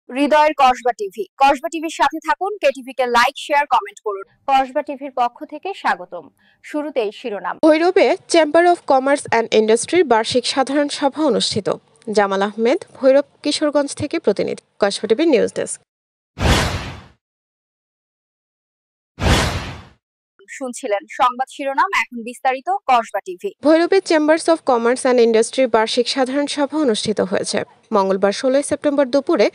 হৃদয়ের কসবা টিভি। কসবা টিভির সাথে থাকুন, কেটিভি কে লাইক, শেয়ার, কমেন্ট করুন। কসবা টিভির পক্ষ থেকে স্বাগতম। শুরুতেই শিরোনাম। ভৈরবে চেম্বার অফ কমার্স অ্যান্ড ইন্ডাস্ট্রির বার্ষিক সাধারণ সভা অনুষ্ঠিত। জামাল আহমেদ, ভৈরব, কিশোরগঞ্জ থেকে প্রতিনিধি, কসবা টিভি নিউজ ডেস্ক। শুনছিলেন সংবাদ শিরোনাম, এখন বিস্তারিত। কসবা টিভি। ভৈরবে চেম্বার্স অফ কমার্স অ্যান্ড ইন্ডাস্ট্রির বার্ষিক সাধারণ সভা অনুষ্ঠিত হয়েছে। মঙ্গলবার 16 সেপ্টেম্বর দুপুরে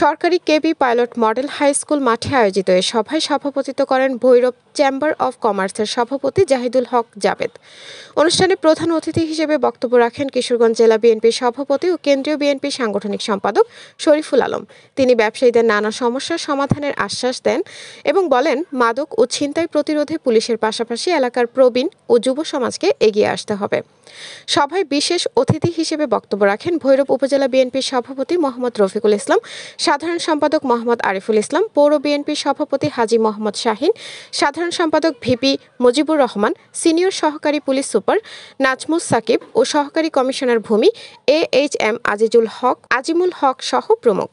সরকারি কেবি পাইলট মডেল হাই স্কুল মাঠে আয়োজিত এ সভায় সভাপতিত্ব করেন ভৈরব চেম্বার অফ কমার্সের সভাপতি জাহিদুল হক জাবেদ। অনুষ্ঠানে প্রধান অতিথি হিসেবে বক্তব্য রাখেন কিশোরগঞ্জ জেলা বিএনপির সভাপতি ও কেন্দ্রীয় বিএনপির সাংগঠনিক সম্পাদক শরীফুল আলম। তিনি ব্যবসায়ীদের নানা সমস্যার সমাধানের আশ্বাস দেন এবং বলেন, মাদক ও ছিনতাই প্রতিরোধে পুলিশের পাশাপাশি এলাকার প্রবীণ ও যুব সমাজকে এগিয়ে আসতে হবে। সভায় বিশেষ অতিথি হিসেবে বক্তব্য রাখেন ভৈরব উপজেলা বিএনপির সভাপতি মোহাম্মদ রফিকুল ইসলাম, সাধারণ সম্পাদক মোহাম্মদ আরিফুল ইসলাম, পৌর বিএনপির সভাপতি হাজী মোহাম্মদ শাহিন, সাধারণ সম্পাদক ভিপি মুজিবুর রহমান, সিনিয়র সহকারী পুলিশ সুপার নাজমুস সাকিব ও সহকারী কমিশনার ভূমি AHM আজিমুল হক সহ প্রমুখ।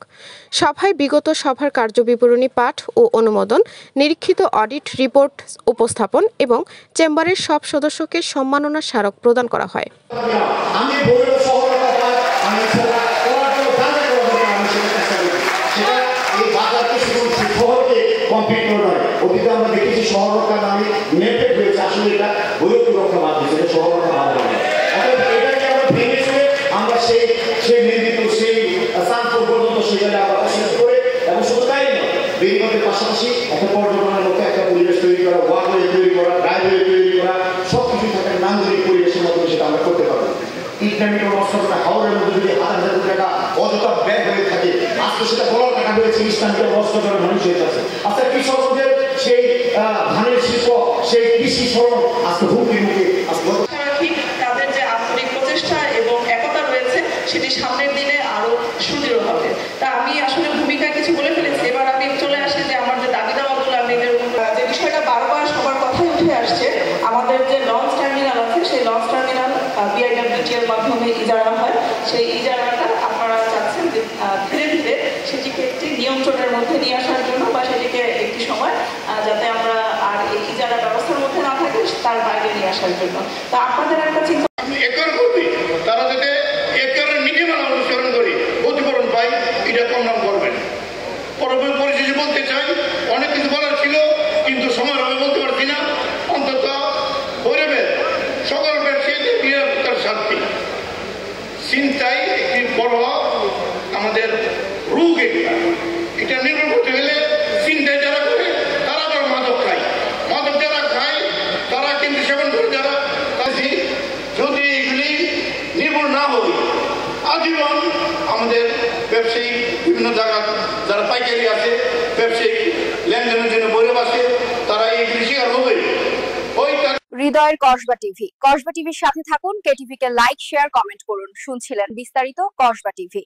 সভায় বিগত সভার কার্যবিবরণী পাঠ ও অনুমোদন, নিরীক্ষিত অডিট রিপোর্ট উপস্থাপন এবং চেম্বারের সব সদস্যকে সম্মাননা স্মারক প্রদান করা হয়। পাশাপাশি একটা পর্যটনের মধ্যে একটা পরিবেশ তৈরি করা, ওয়াকওয়ে তৈরি করা, ড্রাইভওয়ে তৈরি করা, সবকিছু থাকে নান্দনিক পরিবেশের মধ্যে সেটা আমরা করতে পারবো। ইকোনমিক্যাল অবস্থাটা হাওড়ের মধ্যে যদি হাজার হাজার টাকা অযথা ব্যয় হয়ে থাকে, আজকে সেটা বড় টাকা হয়েছে ইসলামিক অবস্থা করে মানুষ হয়ে যাচ্ছে। আজকে কৃষকদের সেই ধানের শিল্প, সেই কৃষি ফলন আজকে হুমকির মুখে। তাদের যে আন্তরিক প্রচেষ্টা এবং একতা রয়েছে সেটি সামনের দিনে আরো সুদৃঢ় হবে। তা আমি আসলে ভূমিকা কিছু বলে ফেলেছি, এবার আমি চলে আসি যে আমার যে দাবি দাওয়াগুলো আমি যে বিষয়টা বারবার সবার কথাই উঠে আসছে, আমাদের যে লঞ্চ টার্মিনাল আছে সেই লঞ্চ টার্মিনাল BIWT এর মাধ্যমে ইজারা হয়। সেই ইজারাটা আপনারা চাচ্ছেন যে ধীরে ধীরে সেটিকে একটি নিয়ন্ত্রণের মধ্যে নিয়ে আসার জন্য বা সেটিকে একটি সময় যাতে আমরা আর এই ইজারা ব্যবস্থার মধ্যে না থাকে তার বাইরে নিয়ে আসার জন্য। তা আপনাদের একটা চিন্তা তারা যাতে একরের নীতিমালা অনুসরণ করে ক্ষতিপূরণ পাই, এটা কম নাম করবেন। পরবর্তী পরিস্থিতি বলতে চাই, অনেক কিছু বলার ছিল কিন্তু সময় আমি বলতে পারছি না। অন্তত ভৈরবের সকল ব্যবসায়ীদের নিরাপত্তার স্বার্থে চিন্তায় একটি বড় আমাদের রোগ, এটা নির্ভর করতে গেলে চিন্তায় যারা করে তারা আবার মাদক খায়, মাদক যারা খায় তারা কিন্তু সেবন করে যারা, যদি এগুলি নির্ভর না হই আজীবন আমাদের ব্যবসায়ী বিভিন্ন জায়গা যারা পাইকারি আছে ব্যবসায়িক লেনদেনের জন্য ভৈরব আছে, তারা এইগুলি শিকার হবে। হৃদয়ের কসবা টিভি। কসবা টিভির সাথে থাকুন, কেটিভি কে লাইক, শেয়ার, কমেন্ট করুন। শুনছিলেন বিস্তারিত। কসবা টিভি।